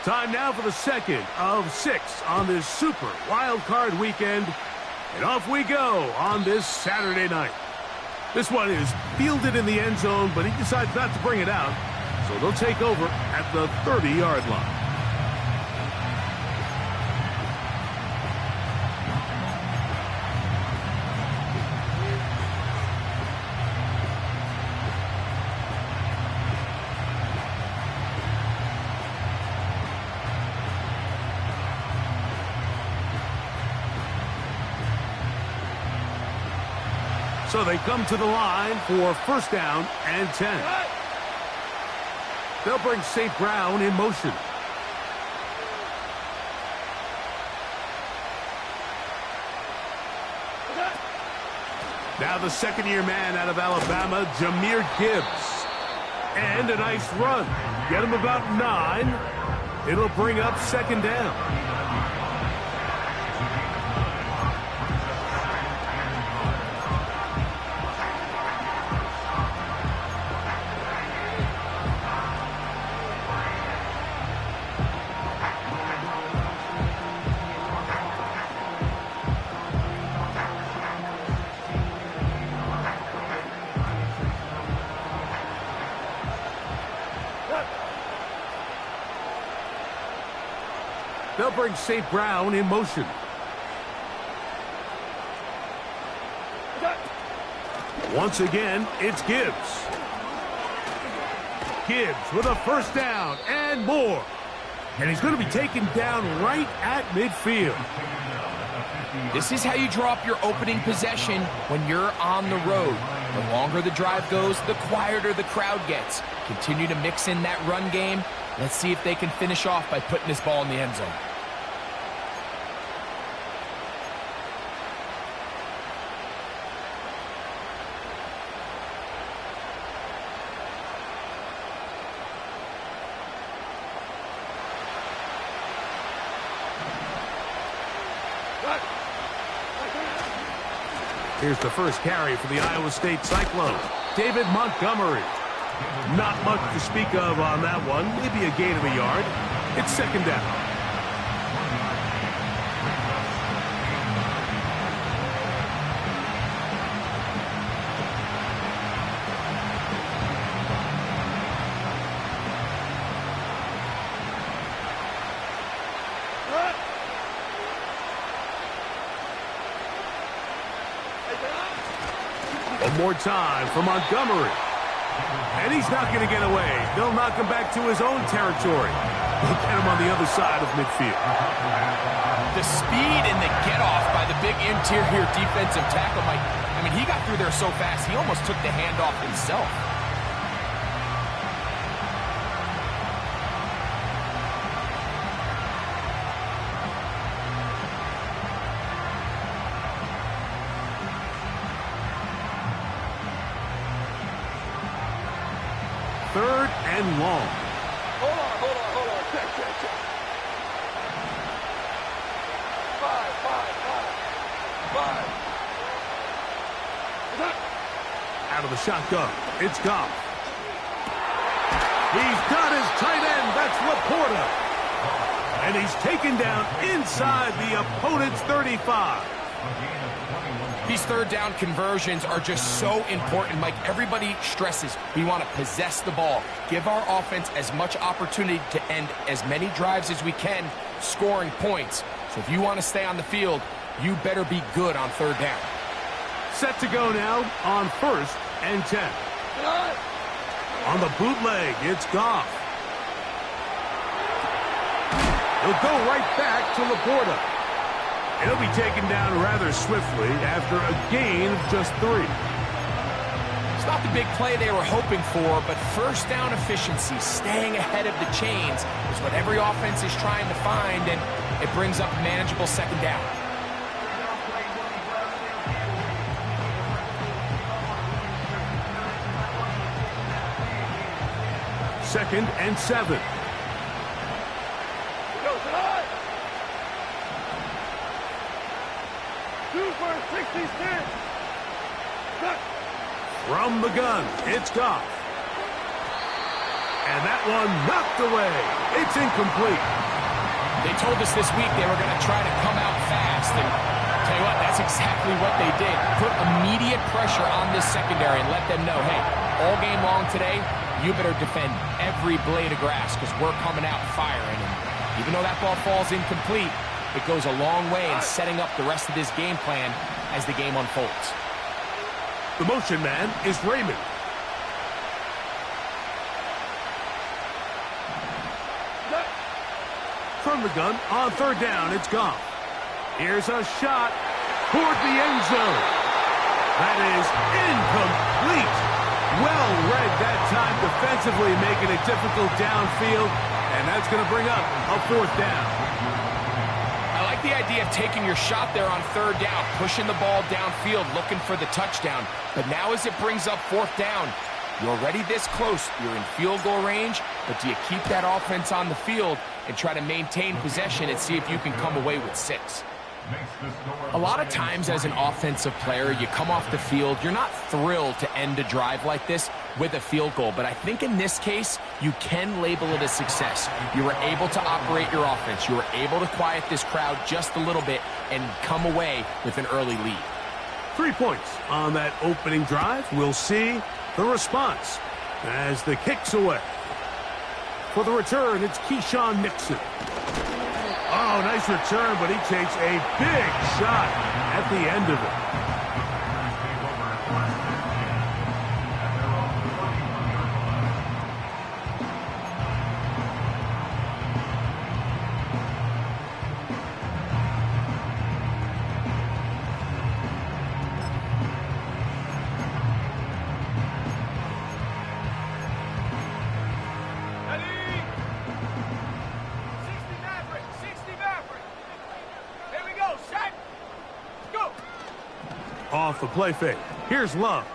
Time now for the second of 6 on this super wild card weekend. And off we go on this Saturday night. This one is fielded in the end zone, but he decides not to bring it out. So they'll take over at the 30-yard line. So they come to the line for first down and 10. They'll bring St. Brown in motion. Now the second-year man out of Alabama, Jahmyr Gibbs. And a nice run. Get him about 9. It'll bring up second down. They'll bring St. Brown in motion. Once again, it's Gibbs. Gibbs with a first down and more. And he's going to be taken down right at midfield. This is how you drop your opening possession when you're on the road. The longer the drive goes, the quieter the crowd gets. Continue to mix in that run game. Let's see if they can finish off by putting this ball in the end zone. Here's the first carry for the Iowa State Cyclones. David Montgomery. Not much to speak of on that one. Maybe a gain of a yard. It's second down. One more time for Montgomery. And he's not going to get away. They'll knock him back to his own territory. They'll get him on the other side of midfield. The speed and the get-off by the big interior defensive tackle, Mike. I mean, he got through there so fast, he almost took the handoff himself. Third and long. Hold on. Check. 5. Out of the shotgun, it's Goff. He's got his tight end, that's Laporta. And he's taken down inside the opponent's 35. These third down conversions are just so important, Mike. Everybody stresses we want to possess the ball, give our offense as much opportunity to end as many drives as we can, scoring points. So if you want to stay on the field, you better be good on third down. Set to go now on first and 10. On the bootleg, it's Goff. He'll go right back to Laporta. He'll be taken down rather swiftly after a gain of just 3. It's not the big play they were hoping for, but first down efficiency, staying ahead of the chains, is what every offense is trying to find, and it brings up manageable second down. Second and 7. From the gun, it's Goff. And that one knocked away. It's incomplete. They told us this week they were going to try to come out fast, and tell you what, that's exactly what they did. Put immediate pressure on this secondary and let them know, hey, all game long today, you better defend every blade of grass because we're coming out firing. And even though that ball falls incomplete, it goes a long way in setting up the rest of this game plan as the game unfolds. The motion man is Raymond. From the gun, on third down, it's gone. Here's a shot toward the end zone. That is incomplete. Well read that time defensively, making it difficult downfield, and that's going to bring up a fourth down. I like the idea of taking your shot there on third down, pushing the ball downfield, looking for the touchdown. But now as it brings up fourth down, you're already this close. You're in field goal range, but do you keep that offense on the field and try to maintain possession and see if you can come away with 6? A lot of times as an offensive player, you come off the field, you're not thrilled to end a drive like this with a field goal, but I think in this case, you can label it a success. You were able to operate your offense. You were able to quiet this crowd just a little bit and come away with an early lead. 3 points on that opening drive. We'll see the response as the kick's away. For the return, it's Keyshawn Nixon. Oh, nice return, but he takes a big shot at the end of it. Off the play fake. Here's Love.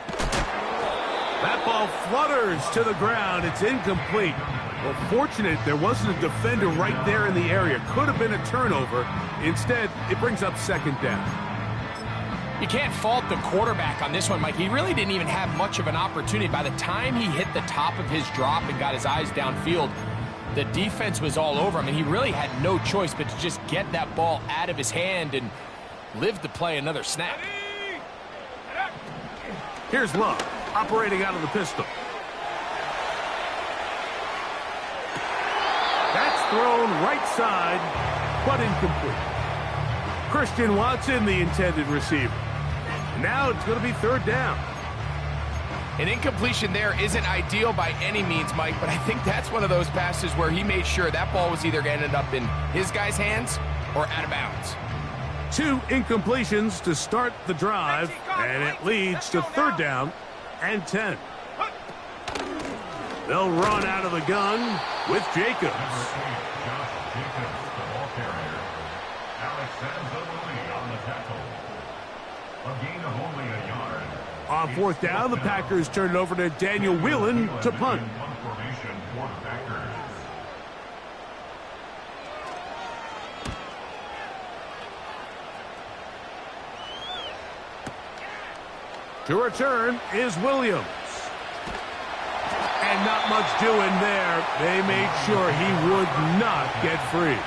That ball flutters to the ground. It's incomplete. Well, fortunate there wasn't a defender right there in the area. Could have been a turnover. Instead, it brings up second down. You can't fault the quarterback on this one, Mike. He really didn't even have much of an opportunity. By the time he hit the top of his drop and got his eyes downfield, the defense was all over him, and he really had no choice but to just get that ball out of his hand and live to play another snap. Here's Love, operating out of the pistol. That's thrown right side, but incomplete. Christian Watson, the intended receiver. Now it's going to be third down. An incompletion there isn't ideal by any means, Mike, but I think that's one of those passes where he made sure that ball was either going to end up in his guy's hands or out of bounds. 2 incompletions to start the drive, and it leads to third down and 10. They'll run out of the gun with Jacobs. On fourth down, the Packers turn it over to Daniel Whelan to punt. To return is Williams. And not much doing there. They made sure he would not get free.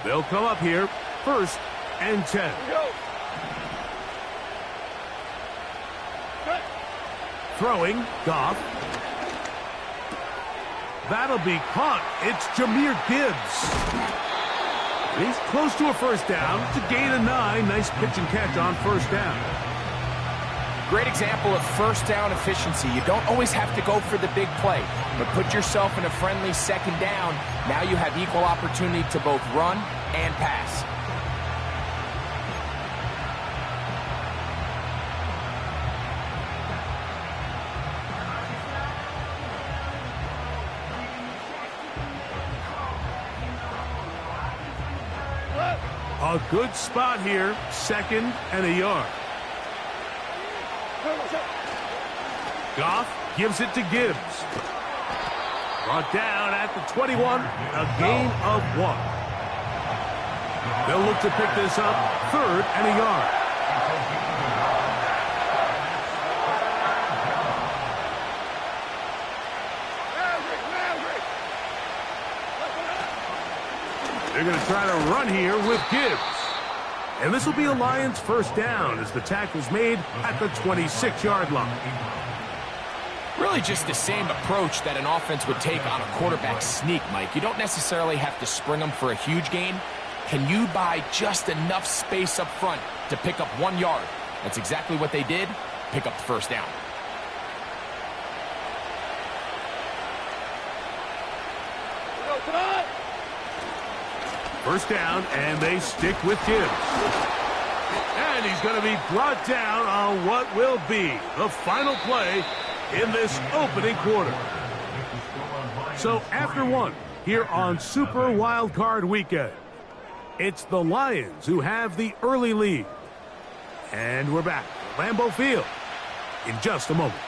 They'll come up here, first and 10. Throwing, Goff. That'll be caught. It's Jahmyr Gibbs. He's close to a first down. To gain a 9. Nice pitch and catch on first down. Great example of first down efficiency. You don't always have to go for the big play, but put yourself in a friendly second down. Now you have equal opportunity to both run and pass. A good spot here, 2nd and a yard. Goff gives it to Gibbs. Brought down at the 21, a gain of 1. They'll look to pick this up, 3rd and a yard. They're going to try to run here with Gibbs. And this will be a Lions first down as the tackle's made at the 26-yard line. Really just the same approach that an offense would take on a quarterback sneak, Mike. You don't necessarily have to spring them for a huge gain. Can you buy just enough space up front to pick up 1 yard? That's exactly what they did. Pick up the first down. First down, and they stick with Gibbs. And he's going to be brought down on what will be the final play in this opening quarter. So after 1, here on Super Wild Card Weekend, it's the Lions who have the early lead. And we're back at Lambeau Field in just a moment.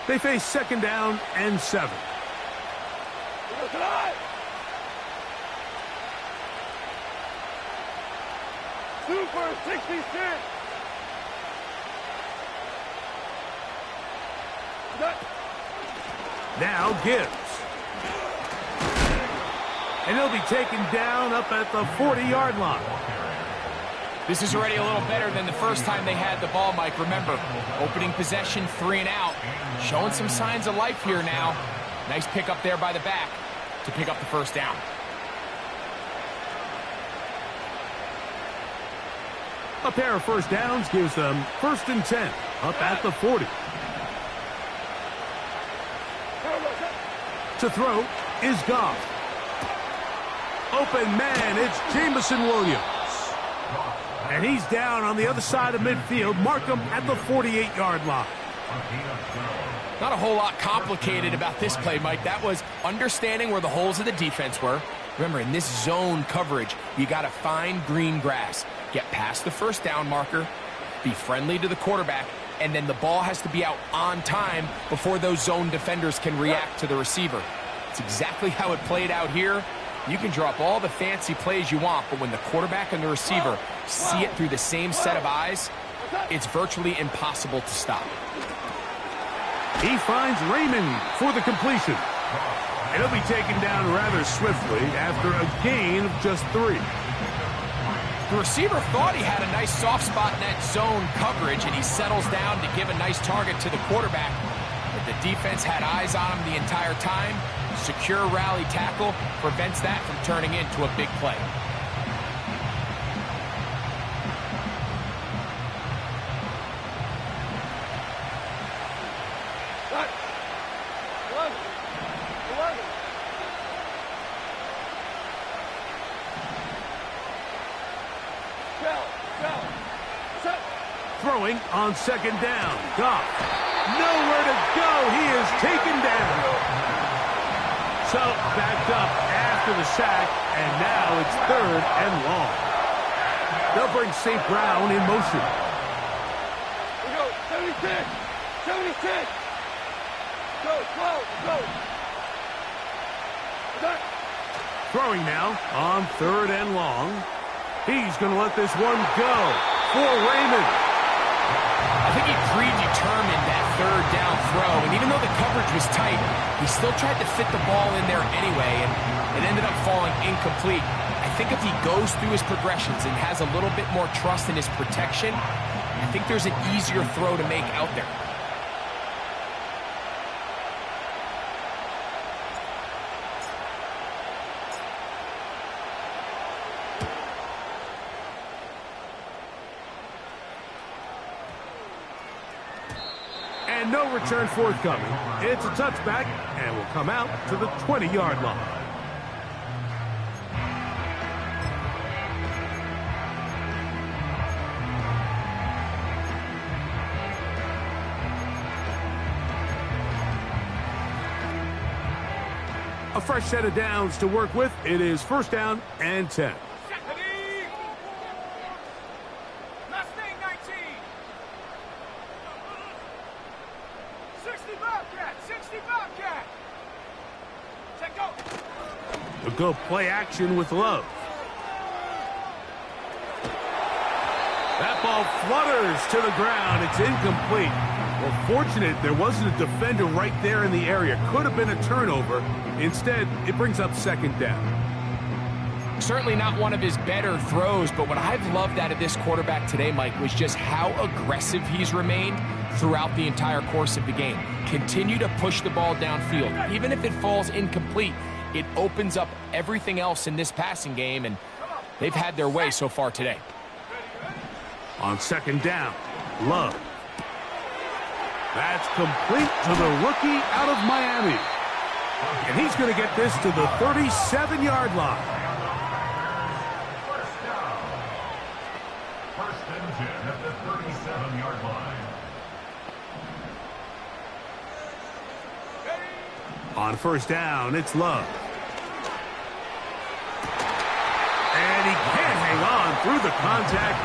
They face 2nd down and 7. Super 66. Now Gibbs. And he'll be taken down up at the 40-yard line. This is already a little better than the first time they had the ball, Mike. Remember, opening possession, 3 and out. Showing some signs of life here now. Nice pick up there by the back to pick up the first down. A pair of first downs gives them 1st and 10 up at the 40. To throw is Goff. Open man, it's Jamison Williams. And he's down on the other side of midfield. Mark him at the 48-yard line. Not a whole lot complicated about this play, Mike. That was understanding where the holes of the defense were. Remember, in this zone coverage, you got to find green grass. Get past the first down marker, be friendly to the quarterback, and then the ball has to be out on time before those zone defenders can react to the receiver. It's exactly how it played out here. You can draw up all the fancy plays you want, but when the quarterback and the receiver see it through the same set of eyes, it's virtually impossible to stop. He finds Raymond for the completion. And he'll be taken down rather swiftly after a gain of just 3. The receiver thought he had a nice soft spot in that zone coverage, and he settles down to give a nice target to the quarterback. But the defense had eyes on him the entire time. Secure rally tackle prevents that from turning into a big play. Throwing on 2nd down. Goff. Nowhere to go. He is taken down. So backed up after the sack, and now it's 3rd and long. They'll bring St. Brown in motion. We go, 76. 76. Go, go. Throwing now on 3rd and long. He's going to let this one go for Raymond. I think he predetermined that 3rd down throw, and even though the coverage was tight, he still tried to fit the ball in there anyway, and it ended up falling incomplete. I think if he goes through his progressions and has a little bit more trust in his protection, I think there's an easier throw to make out there. And no return forthcoming. It's a touchback, and will come out to the 20-yard line. A fresh set of downs to work with. It is first down and 10. Mustang 19. 60 Bobcat. 60 Bobcat. Check go. They'll go play action with Love. That ball flutters to the ground. It's incomplete. Well, fortunate there wasn't a defender right there in the area. Could have been a turnover. Instead, it brings up second down. Certainly not one of his better throws, but what I've loved out of this quarterback today, Mike, was just how aggressive he's remained throughout the entire course of the game. Continue to push the ball downfield. Even if it falls incomplete, it opens up everything else in this passing game, and they've had their way so far today. On second down, Love. That's complete to the rookie out of Miami. And he's going to get this to the 37-yard line. First down. First and 10 at the 37-yard line. On first down, it's Love. And he can't hang on through the contact.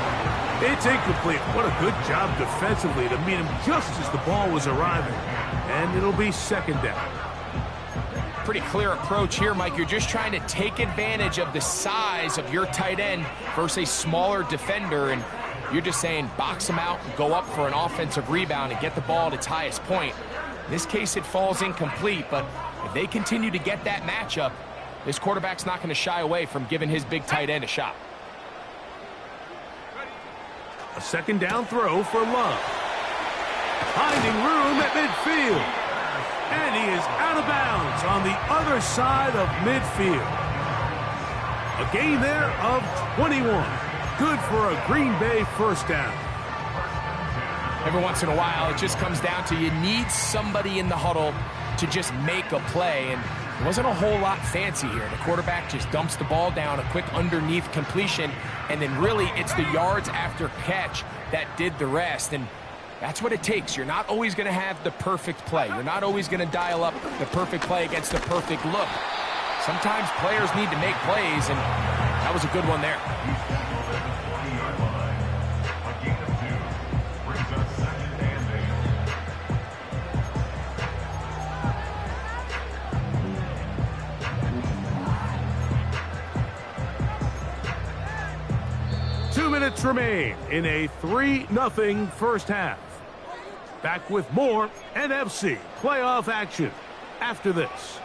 It's incomplete. What a good job defensively to meet him just as the ball was arriving. And it'll be second down. Pretty clear approach here, Mike. You're just trying to take advantage of the size of your tight end versus a smaller defender, and you're just saying box him out and go up for an offensive rebound and get the ball at its highest point. In this case, it falls incomplete, but if they continue to get that matchup, this quarterback's not going to shy away from giving his big tight end a shot. A second down throw for Love. Finding room at midfield. And he is out of bounds on the other side of midfield. A gain there of 21. Good for a Green Bay first down. Every once in a while, it just comes down to you need somebody in the huddle to just make a play, and it wasn't a whole lot fancy here. The quarterback just dumps the ball down, a quick underneath completion, and then really it's the yards after catch that did the rest, and that's what it takes. You're not always going to have the perfect play. You're not always going to dial up the perfect play against the perfect look. Sometimes players need to make plays, and that was a good one there. 2 minutes remain in a 3-0 first half. Back with more NFC playoff action after this.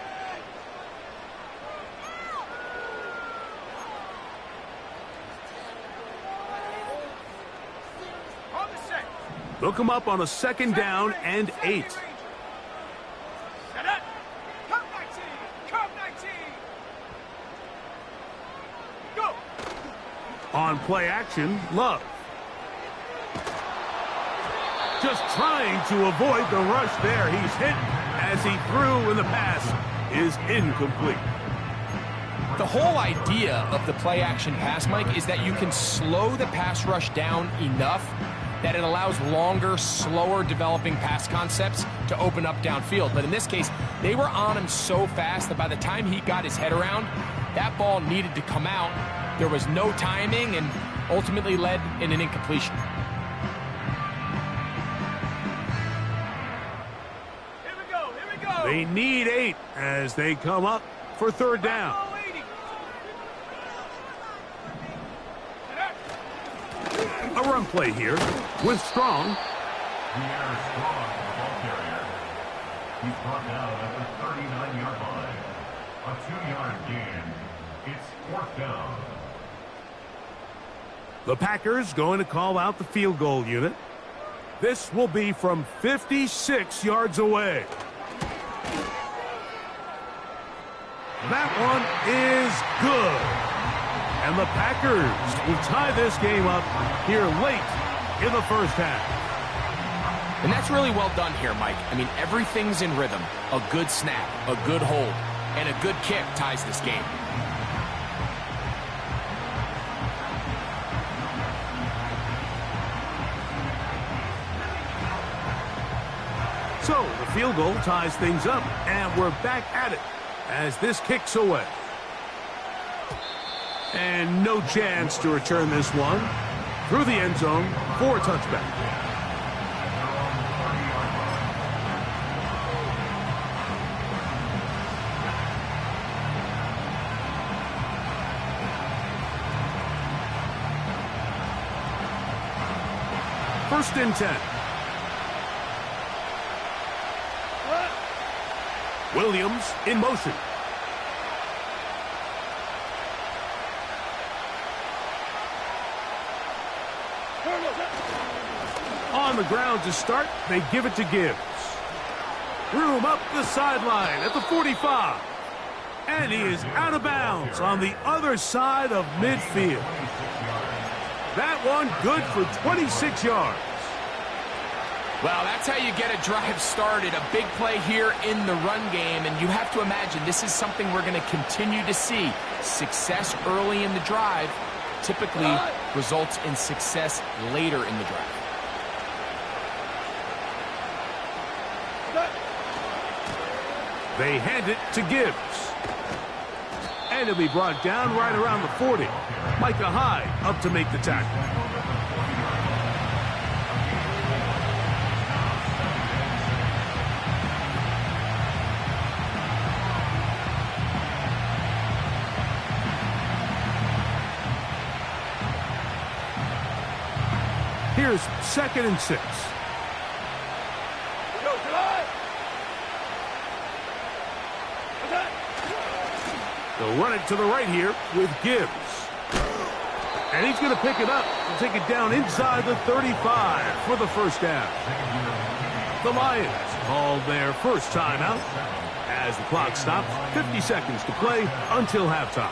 They'll come up on a second down and 8. On play action, Love. Just trying to avoid the rush there. He's hit as he threw, and the pass is incomplete. The whole idea of the play action pass, Mike, is that you can slow the pass rush down enough that it allows longer, slower developing pass concepts to open up downfield. But in this case, they were on him so fast that by the time he got his head around, that ball needed to come out. There was no timing and ultimately led in an incompletion. Here we go, here we go. They need 8 as they come up for third down. A run play here with Strong. Pierre Strong, the ball carrier. He's brought down at the 39-yard line. A 2-yard gain. It's fourth down. The Packers going to call out the field goal unit. This will be from 56 yards away. That one is good. And the Packers will tie this game up here late in the first half. And that's really well done here, Mike. I mean, everything's in rhythm. A good snap, a good hold, and a good kick ties this game. So the field goal ties things up, and we're back at it. as this kicks away. And no chance to return this one through the end zone for a touchback. First and 10. Williams in motion. On the ground to start, they give it to Gibbs. Room up the sideline at the 45. And he is out of bounds on the other side of midfield. That one good for 26 yards. Well, that's how you get a drive started. A big play here in the run game, and you have to imagine this is something we're going to continue to see. Success early in the drive typically results in success later in the drive. They hand it to Gibbs. And it'll be brought down right around the 40. Micah Hyde up to make the tackle. Here's 2nd and 6. They'll run it to the right here with Gibbs. And he's going to pick it up and take it down inside the 35 for the first down. The Lions called their first timeout as the clock stops. 50 seconds to play until halftime.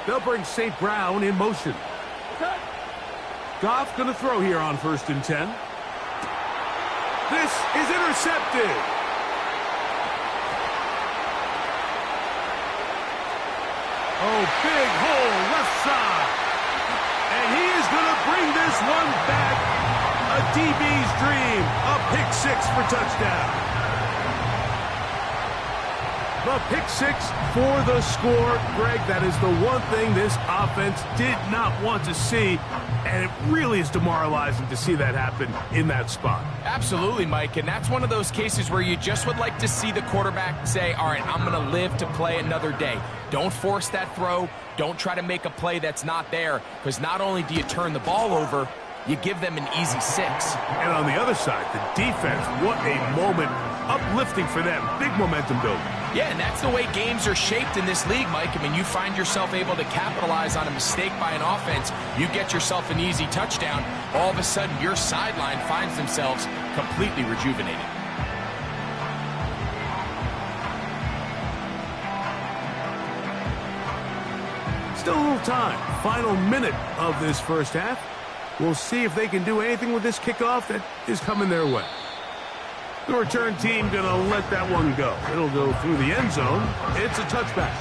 They'll bring St. Brown in motion. Goff going to throw here on 1st and 10. This is intercepted. Oh, big hole left side. And he is going to bring this one back. A DB's dream. A pick 6 for touchdown. The pick 6 for the score. Greg, that is the one thing this offense did not want to see, and it really is demoralizing to see that happen in that spot. Absolutely, Mike, and that's one of those cases where you just would like to see the quarterback say, all right, I'm going to live to play another day. Don't force that throw. Don't try to make a play that's not there, because not only do you turn the ball over, you give them an easy 6. And on the other side, the defense, what a moment. Uplifting for them. Big momentum building. Yeah, and that's the way games are shaped in this league, Mike. I mean, you find yourself able to capitalize on a mistake by an offense. You get yourself an easy touchdown. All of a sudden, your sideline finds themselves completely rejuvenated. Still a little time. Final minute of this first half. We'll see if they can do anything with this kickoff that is coming their way. The return team going to let that one go. It'll go through the end zone. It's a touchback.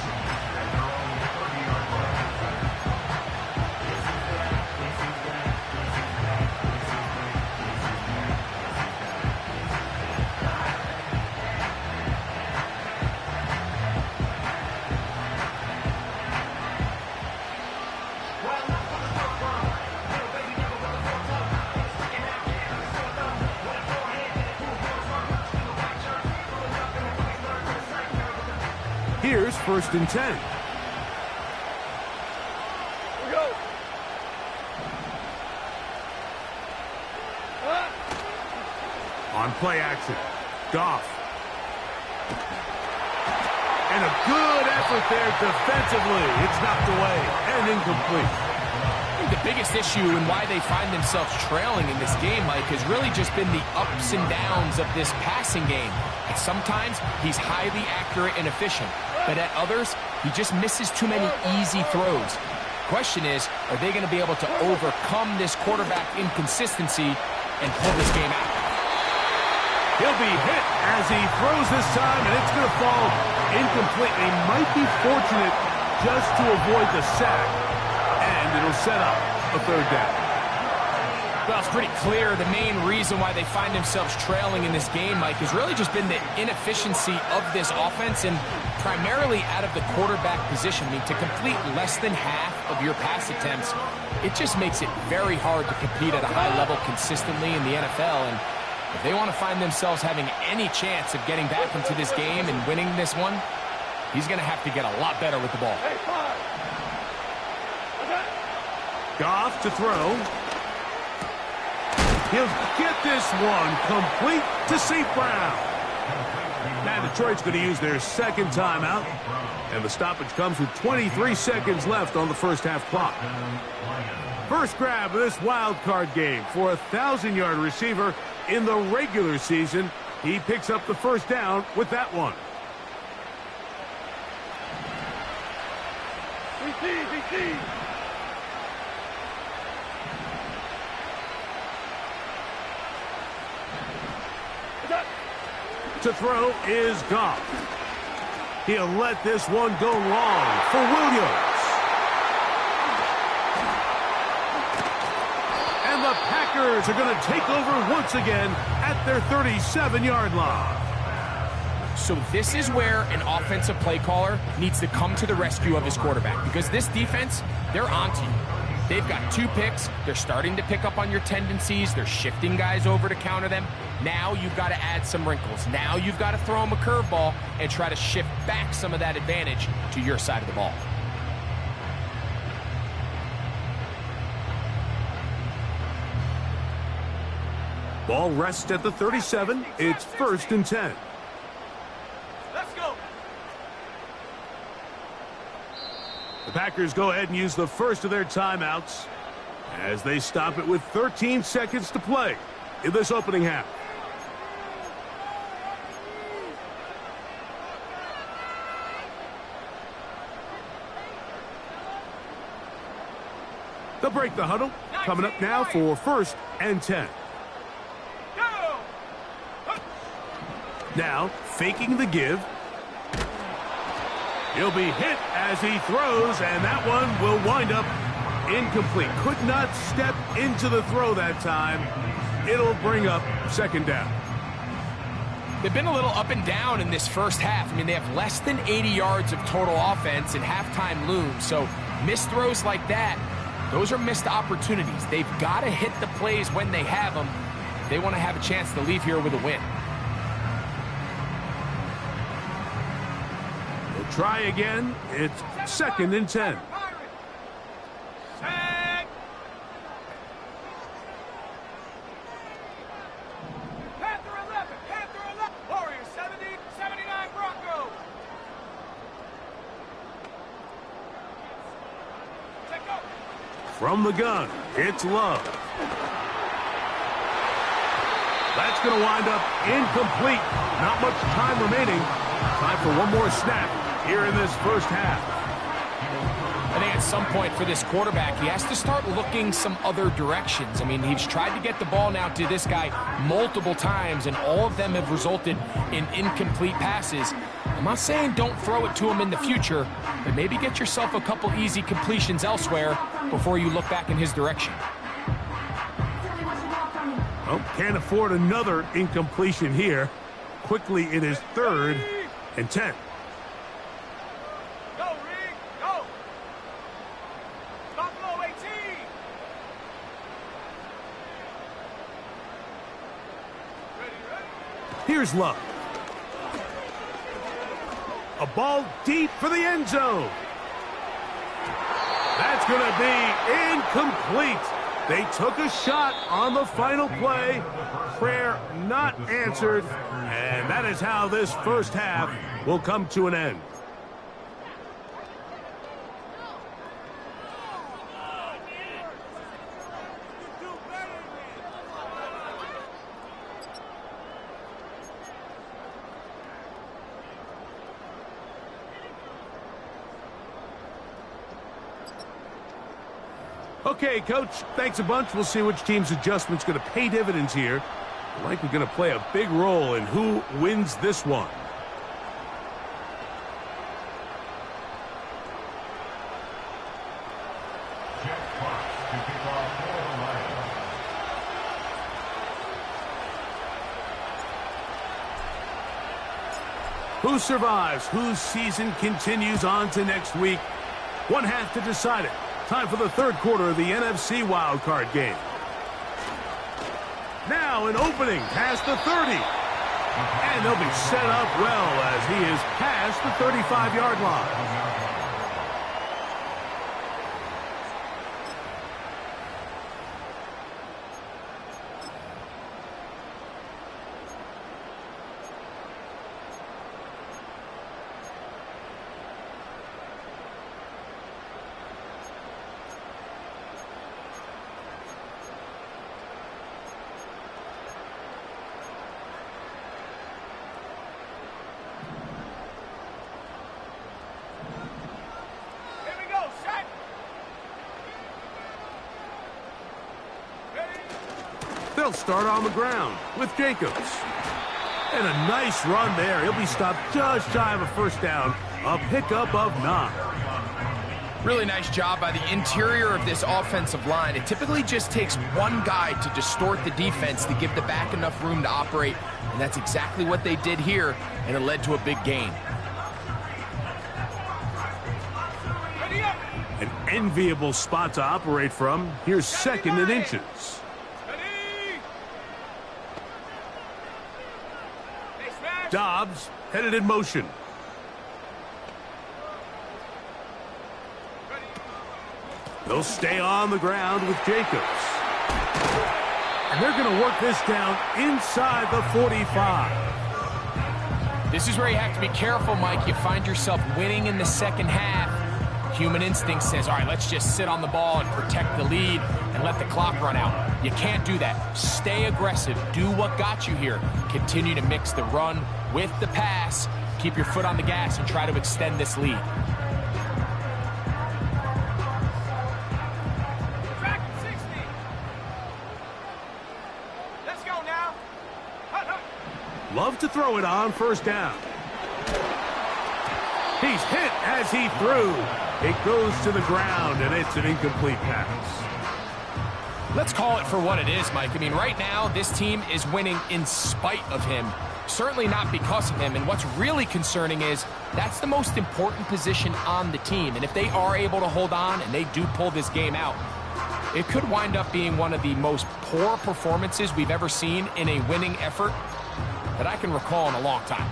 Here's 1st and 10. We go. On play action, Goff. And a good effort there defensively. It's knocked away and incomplete. I think the biggest issue and why they find themselves trailing in this game, Mike, has really just been the ups and downs of this passing game. And sometimes he's highly accurate and efficient, but at others, he just misses too many easy throws. Question is, are they going to be able to overcome this quarterback inconsistency and pull this game out? He'll be hit as he throws this time, and it's going to fall incomplete. He might be fortunate just to avoid the sack, and it'll set up a third down. Well, it's pretty clear the main reason why they find themselves trailing in this game, Mike, has really just been the inefficiency of this offense and primarily out of the quarterback position. I mean, to complete less than half of your pass attempts, it just makes it very hard to compete at a high level consistently in the NFL. And if they want to find themselves having any chance of getting back into this game and winning this one, he's going to have to get a lot better with the ball. Goff to throw. He'll get this one complete to St. Brown. Now Detroit's going to use their second timeout, and the stoppage comes with 23 seconds left on the first half clock. First grab of this wild card game for a 1,000-yard receiver in the regular season. He picks up the first down with that one. BT. To throw is Goff. He'll let this one go long for Williams. And the Packers are going to take over once again at their 37-yard line. So this is where an offensive play caller needs to come to the rescue of his quarterback, because this defense, they're onto you. They've got 2 picks. They're starting to pick up on your tendencies. They're shifting guys over to counter them. Now you've got to add some wrinkles. Now you've got to throw them a curveball and try to shift back some of that advantage to your side of the ball. Ball rests at the 37. It's 1st and 10. Let's go. The Packers go ahead and use the first of their timeouts as they stop it with 13 seconds to play in this opening half. They'll break the huddle. Coming up now for 1st and 10. Now, faking the give. He'll be hit as he throws, and that one will wind up incomplete. Could not step into the throw that time. It'll bring up 2nd down. They've been a little up and down in this first half. I mean, they have less than 80 yards of total offense, and halftime looms. So missed throws like that, those are missed opportunities. They've got to hit the plays when they have them. They want to have a chance to leave here with a win. They'll try again. It's 2nd and 10. From the gun, it's Love. That's going to wind up incomplete. Not much time remaining. Time for one more snap here in this first half. I think at some point for this quarterback, he has to start looking some other directions. I mean, he's tried to get the ball now to this guy multiple times, and all of them have resulted in incomplete passes. I'm not saying don't throw it to him in the future, but maybe get yourself a couple easy completions elsewhere before you look back in his direction. Well, can't afford another incompletion here. Quickly, it is 3rd and 10. Go, Reed, go. Buffalo 18. Ready. Here's Love. A ball deep for the end zone. That's going to be incomplete. They took a shot on the final play. Prayer not answered. And that is how this first half will come to an end. Okay, Coach, thanks a bunch. We'll see which team's adjustment's going to pay dividends here Likely going to play a big role in who wins this one. Who survives? Whose season continues on to next week? One half to decide it. Time for the third quarter of the NFC wildcard game. Now an opening past the 30. And they'll be set up well as he is past the 35-yard line. They'll start on the ground with Jacobs. And a nice run there. He'll be stopped just shy of a first down. A pickup of 9. Really nice job by the interior of this offensive line. It typically just takes one guy to distort the defense to give the back enough room to operate. And that's exactly what they did here, and it led to a big gain. An enviable spot to operate from. Here's second and inches. Dobbs headed in motion. They'll stay on the ground with Jacobs. And they're going to work this down inside the 45. This is where you have to be careful, Mike. You find yourself winning in the second half. Human instinct says, all right, let's just sit on the ball and protect the lead and let the clock run out. You can't do that. Stay aggressive. Do what got you here. Continue to mix the run with the pass. Keep your foot on the gas and try to extend this lead. Track 60. Let's go now. Love to throw it on first down. He's hit as he threw. It goes to the ground, and it's an incomplete pass. Let's call it for what it is, Mike. I mean, right now, this team is winning in spite of him. Certainly not because of him. And what's really concerning is that's the most important position on the team. And if they are able to hold on and they do pull this game out, it could wind up being one of the most poor performances we've ever seen in a winning effort that I can recall in a long time.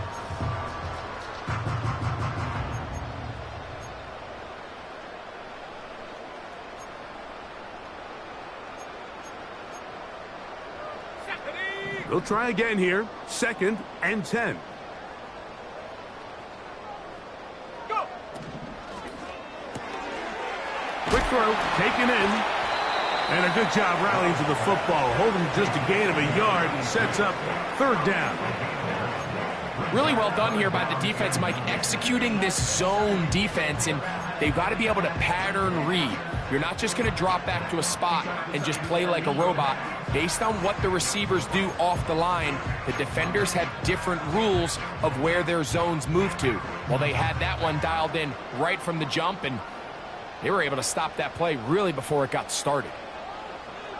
They'll try again here. Second and 10. Go. Quick throw, taken in. And a good job rallying to the football. Holding just a gain of a yard and sets up third down. Really well done here by the defense, Mike, executing this zone defense, and they've got to be able to pattern read. You're not just going to drop back to a spot and just play like a robot. Based on what the receivers do off the line, the defenders have different rules of where their zones move to. Well, they had that one dialed in right from the jump, and they were able to stop that play really before it got started.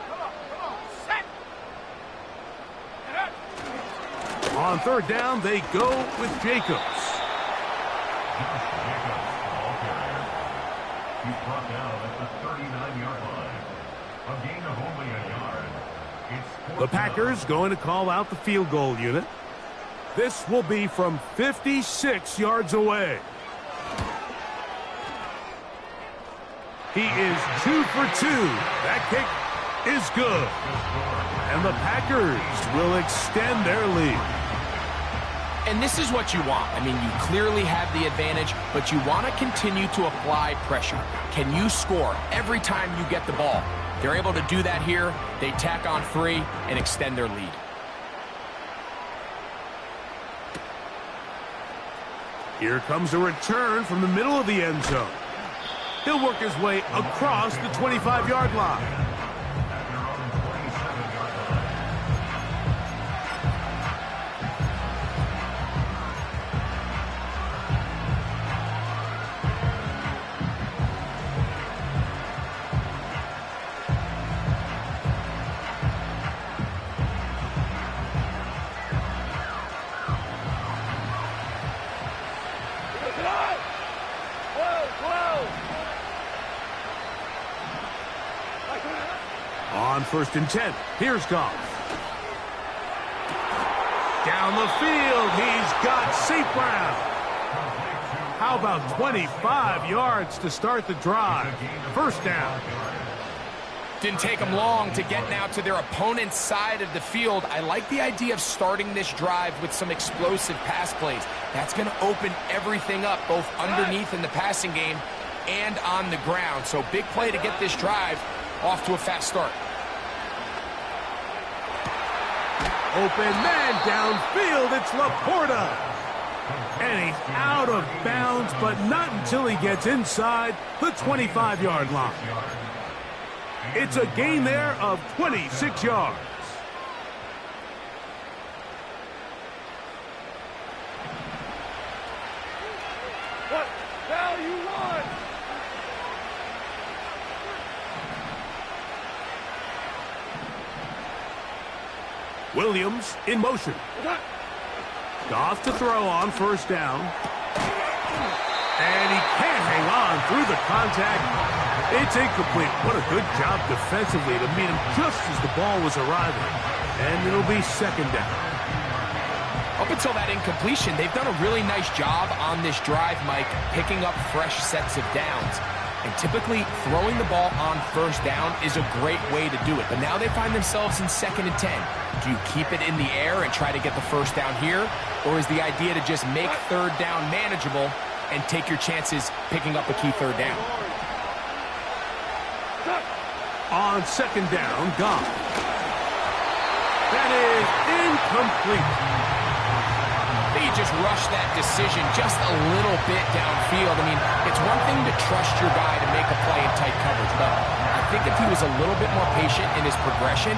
Come on, set. On third down, they go with Jacobs. He's brought down at the 39-yard line. A gain of only a yard. It's The Packers going to call out the field goal unit. This will be from 56 yards away. He is 2 for 2. That kick is good. And the Packers will extend their lead. And this is what you want. I mean, you clearly have the advantage, but you want to continue to apply pressure. Can you score every time you get the ball? They're able to do that here. They tack on 3 and extend their lead. Here comes a return from the middle of the end zone. He'll work his way across the 25-yard line. first and 10. Here's Goff. Down the field, he's got St. Brown. How about 25 yards to start the drive? First down. Didn't take them long to get now to their opponent's side of the field. I like the idea of starting this drive with some explosive pass plays. That's going to open everything up, both underneath in the passing game and on the ground. So big play to get this drive off to a fast start. Open man downfield, it's Laporta. And he's out of bounds, but not until he gets inside the 25-yard line. It's a gain there of 26 yards. What now you want? Williams in motion. Goff to throw on first down. And he can't hang on through the contact. It's incomplete. What a good job defensively to meet him just as the ball was arriving. And it'll be second down. Up until that incompletion, they've done a really nice job on this drive, Mike, picking up fresh sets of downs. And typically, throwing the ball on first down is a great way to do it. But now they find themselves in second and 10. Do you keep it in the air and try to get the first down here? Or is the idea to just make third down manageable and take your chances picking up a key third down? On second down, Goff. That is incomplete. They just rushed that decision just a little bit downfield. I mean, it's one thing to trust your guy to make a play in tight coverage, but I think if he was a little bit more patient in his progression,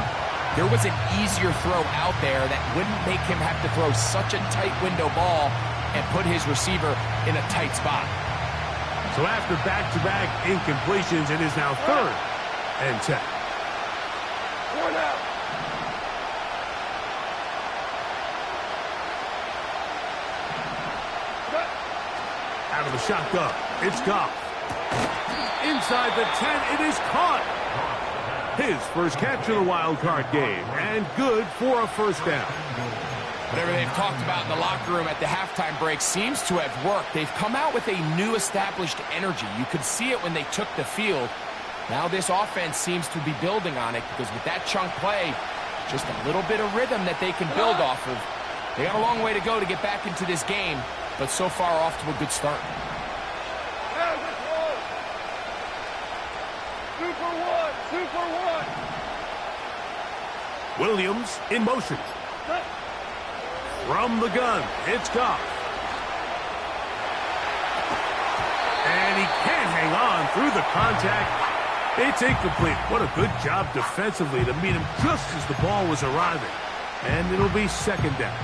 there was an easier throw out there that wouldn't make him have to throw such a tight window ball and put his receiver in a tight spot. So after back-to-back incompletions, it is now third and 10. One out. Out of the shotgun, it's Goff. Inside the 10, it is caught. His first catch of the wild card game, and good for a first down. Whatever they've talked about in the locker room at the halftime break seems to have worked. They've come out with a new established energy. You could see it when they took the field. Now this offense seems to be building on it because with that chunk play, just a little bit of rhythm that they can build off of. They got a long way to go to get back into this game, but so far off to a good start. Super one, super one. Williams in motion. From the gun, it's Goff. And he can't hang on through the contact. It's incomplete. What a good job defensively to meet him just as the ball was arriving. And it'll be second down.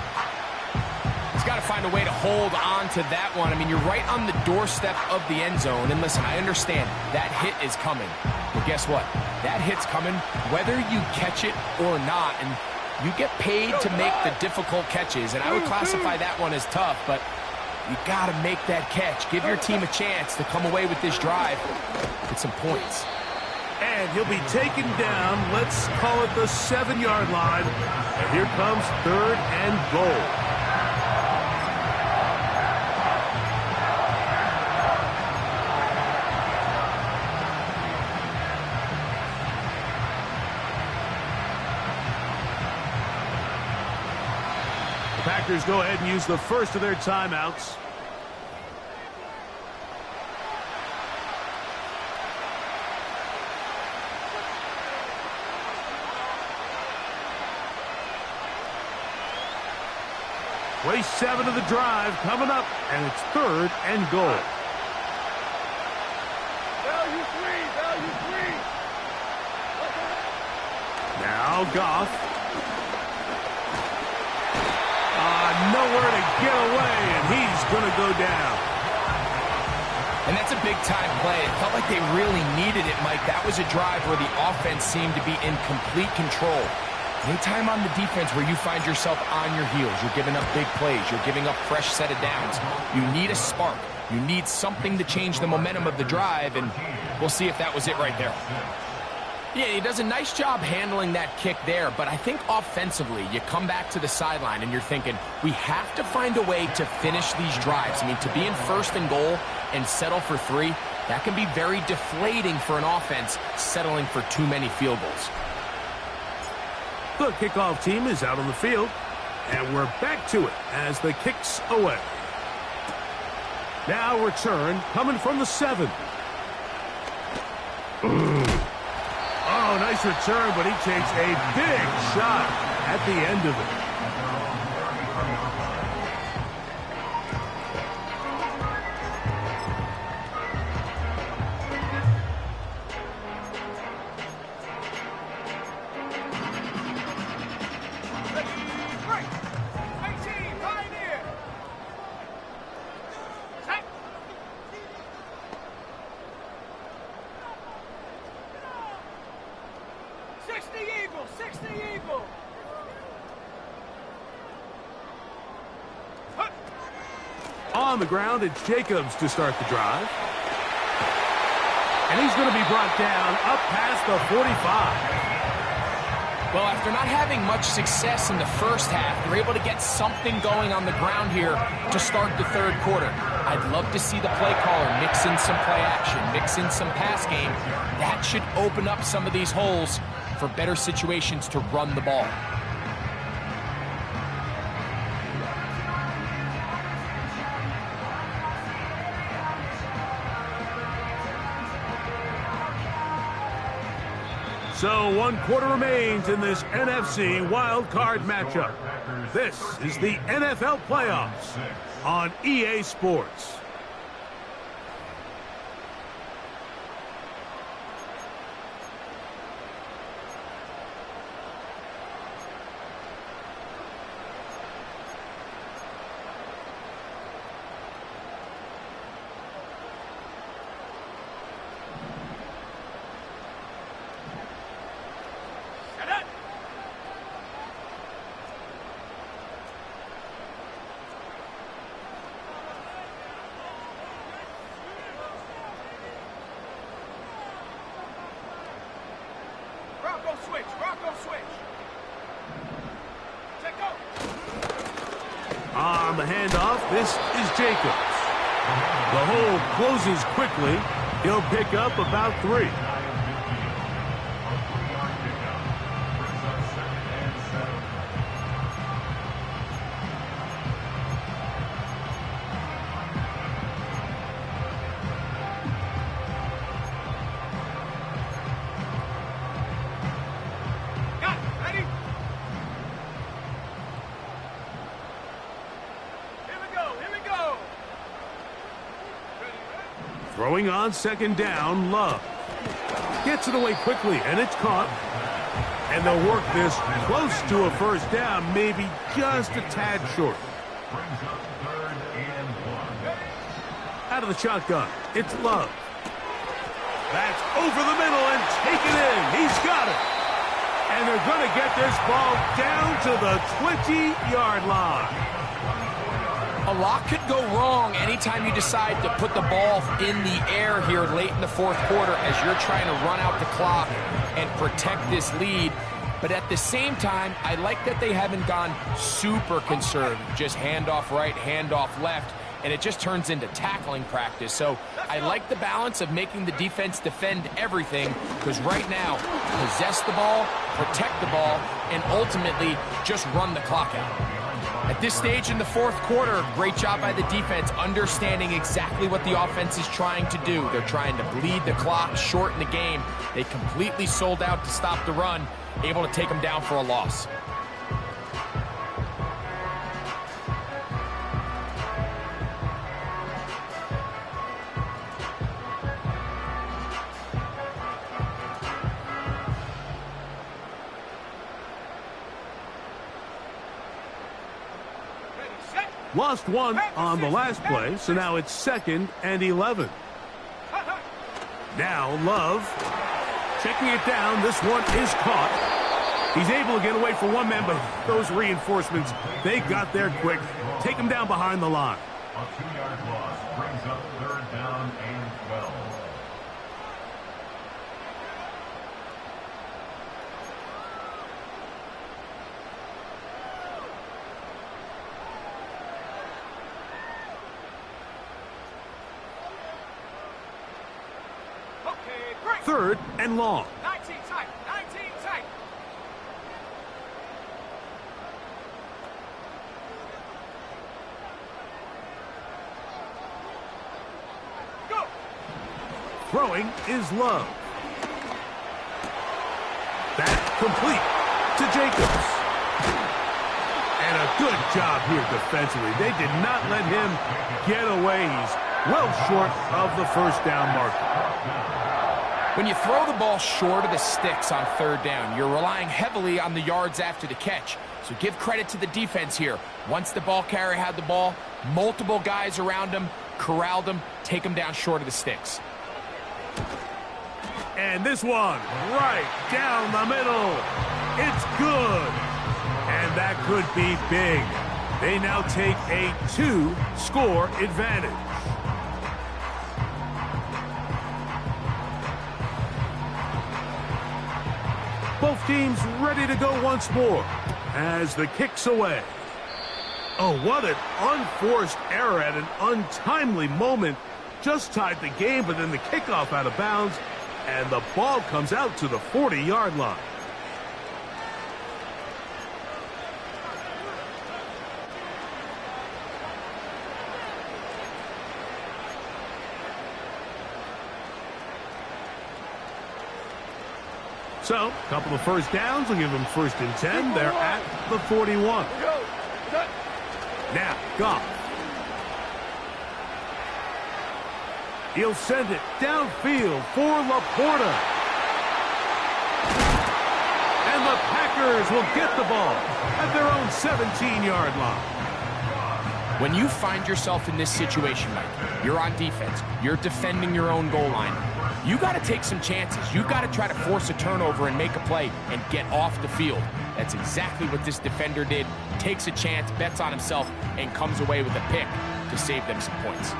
He's got to find a way to hold on to that one. I mean, you're right on the doorstep of the end zone. And listen, I understand that hit is coming. But guess what? That hit's coming whether you catch it or not. And you get paid to make the difficult catches. And I would classify that one as tough, but you got to make that catch. Give your team a chance to come away with this drive with some points. And he'll be taken down, let's call it the 7-yard line. And here comes third and goal. The Packers go ahead and use the first of their timeouts. Play 7 of the drive coming up, and it's third and goal. Value three. Now Goff. Nowhere to get away, and he's going to go down. And that's a big-time play. It felt like they really needed it, Mike. That was a drive where the offense seemed to be in complete control. Anytime on the defense where you find yourself on your heels, you're giving up big plays, you're giving up fresh set of downs, you need a spark. You need something to change the momentum of the drive, and we'll see if that was it right there. Yeah, he does a nice job handling that kick there, but I think offensively, you come back to the sideline and you're thinking, we have to find a way to finish these drives. I mean, to be in first and goal and settle for 3, that can be very deflating for an offense settling for too many field goals. The kickoff team is out on the field, and we're back to it as the kick's away. Now return coming from the 7. Oh, nice return, but he takes a big shot at the end of it. On the ground, it's Jacobs to start the drive. And he's going to be brought down up past the 45. Well, after not having much success in the first half, they're able to get something going on the ground here to start the third quarter. I'd love to see the play caller mix in some play action, mix in some pass game. That should open up some of these holes for better situations to run the ball. So 1 quarter remains in this NFC wild card matchup. This is the NFL playoffs on EA Sports. On the handoff, this is Jacobs. The hole closes quickly. He'll pick up about 3. Throwing on second down, Love. Gets it away quickly, and it's caught. And they'll work this close to a first down, maybe just a tad short. Out of the shotgun, it's Love. That's over the middle and taken in. He's got it. And they're going to get this ball down to the 20-yard line. A lot could go wrong anytime you decide to put the ball in the air here late in the fourth quarter as you're trying to run out the clock and protect this lead. But at the same time, I like that they haven't gone super conservative, just handoff right, handoff left, and it just turns into tackling practice. So I like the balance of making the defense defend everything, because right now, possess the ball, protect the ball, and ultimately just run the clock out. At this stage in the fourth quarter, great job by the defense, understanding exactly what the offense is trying to do. They're trying to bleed the clock, shorten the game. They completely sold out to stop the run, able to take them down for a loss. Lost 1 on the last play, so now it's 2nd and 11. Now Love checking it down. This one is caught. He's able to get away from one man, but those reinforcements, they got there quick. Take him down behind the line. A 2-yard loss brings up 3rd down and 12. 3rd and long. 19 tight. 19 tight. Go. Throwing is Love. That complete to Jacobs. And a good job here defensively. They did not let him get away. He's well short of the first down marker. When you throw the ball short of the sticks on 3rd down, you're relying heavily on the yards after the catch. So give credit to the defense here. Once the ball carrier had the ball, multiple guys around him, corralled him, take him down short of the sticks. And this one, right down the middle. It's good. And that could be big. They now take a 2-score advantage. Both teams ready to go once more as the kick's away. Oh, what an unforced error at an untimely moment. Just tied the game, but then the kickoff out of bounds, and the ball comes out to the 40-yard line. So, a couple of first downs will give them 1st and 10. They're at the 41. Now, Goff. He'll send it downfield for Laporta. And the Packers will get the ball at their own 17-yard line. When you find yourself in this situation, Mike, you're on defense, you're defending your own goal line, you got to take some chances. You got to try to force a turnover and make a play and get off the field. That's exactly what this defender did. Takes a chance, bets on himself, and comes away with a pick to save them some points.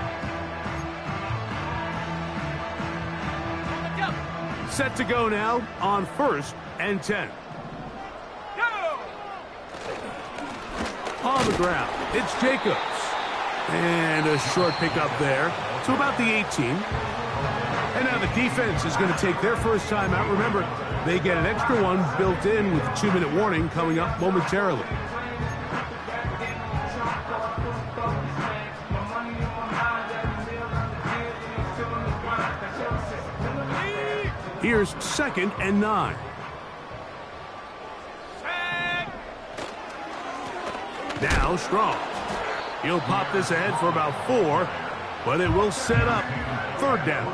Set to go now on 1st and 10. Go. On the ground, it's Jacobs. And a short pickup there to about the 18. And now the defense is going to take their first time out. Remember, they get an extra one built in with a 2-minute warning coming up momentarily. Here's 2nd and 9. Now Strong. He'll pop this ahead for about 4, but it will set up 3rd down.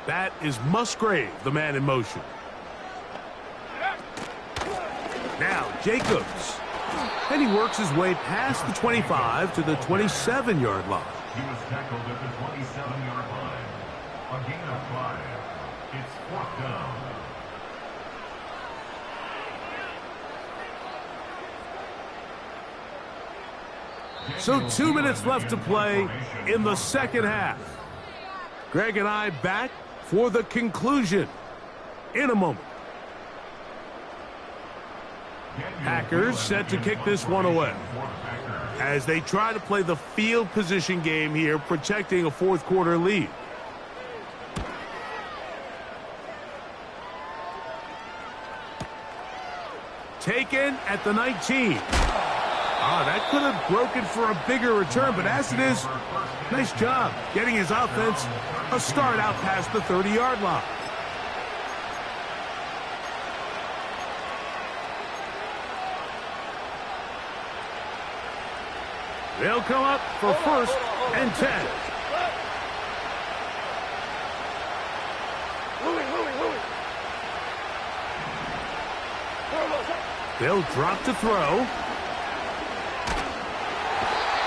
That is Musgrave, the man in motion. Now Jacobs. And he works his way past the 25 to the 27-yard line. He was tackled at the 27-yard line. A gain of 5. It's 4th down. So 2 minutes left to play in the second half. Greg and I back for the conclusion in a moment. Packers set to kick this one away as they try to play the field position game here, protecting a 4th quarter lead. Taken at the 19. That could have broken for a bigger return, but as it is, nice job getting his offense a start out past the 30-yard line. They'll come up for 1st and 10. They'll drop to throw.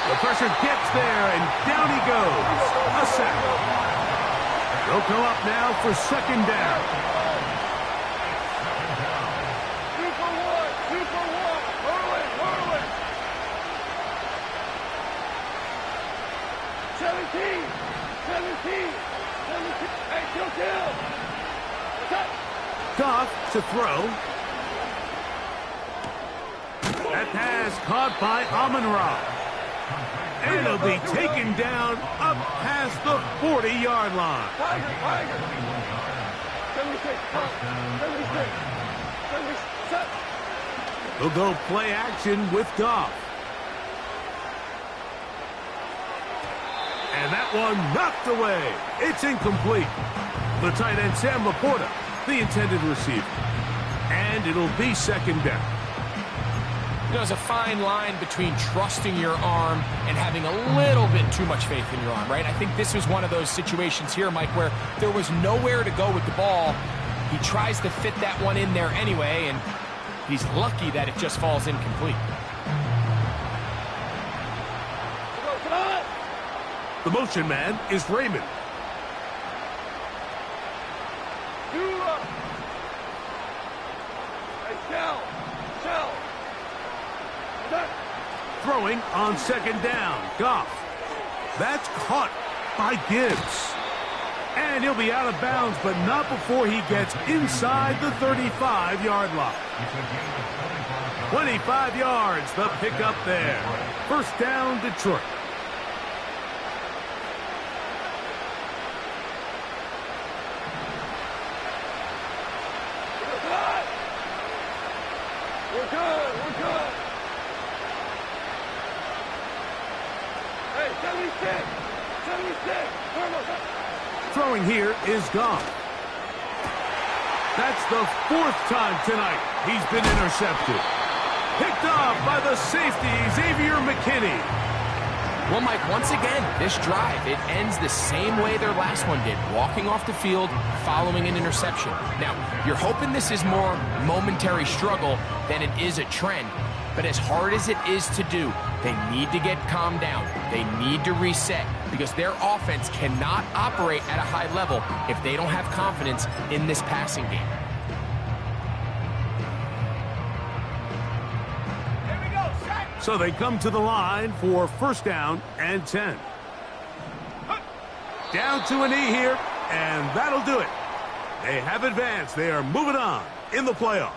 The pressure gets there, and down he goes. A sack. They'll come up now for 2nd down. Goff to throw. That pass caught by Amon-Ra. And it'll be taken down up past the 40-yard line. We'll go play action with Goff. And that one knocked away. It's incomplete. The tight end, Sam Laporta, the intended receiver. And it'll be second down. You know, there's a fine line between trusting your arm and having a little bit too much faith in your arm, right? I think this was one of those situations here, Mike, where there was nowhere to go with the ball. He tries to fit that one in there anyway, and he's lucky that it just falls incomplete. The motion man is Raymond. Throwing on second down. Goff. That's caught by Gibbs. And he'll be out of bounds, but not before he gets inside the 35-yard line. 25 yards, the pickup there. First down, Detroit. We're good. Hey, 76. Throwing here is Goff. That's the fourth time tonight he's been intercepted. Picked off by the safety, Xavier McKinney. Well, Mike, once again, this drive, it ends the same way their last one did, walking off the field following an interception. Now, you're hoping this is more momentary struggle than it is a trend, but as hard as it is to do, they need to get calmed down. They need to reset because their offense cannot operate at a high level if they don't have confidence in this passing game. So they come to the line for first down and 10. Down to a knee here, and that'll do it. They have advanced. They are moving on in the playoffs.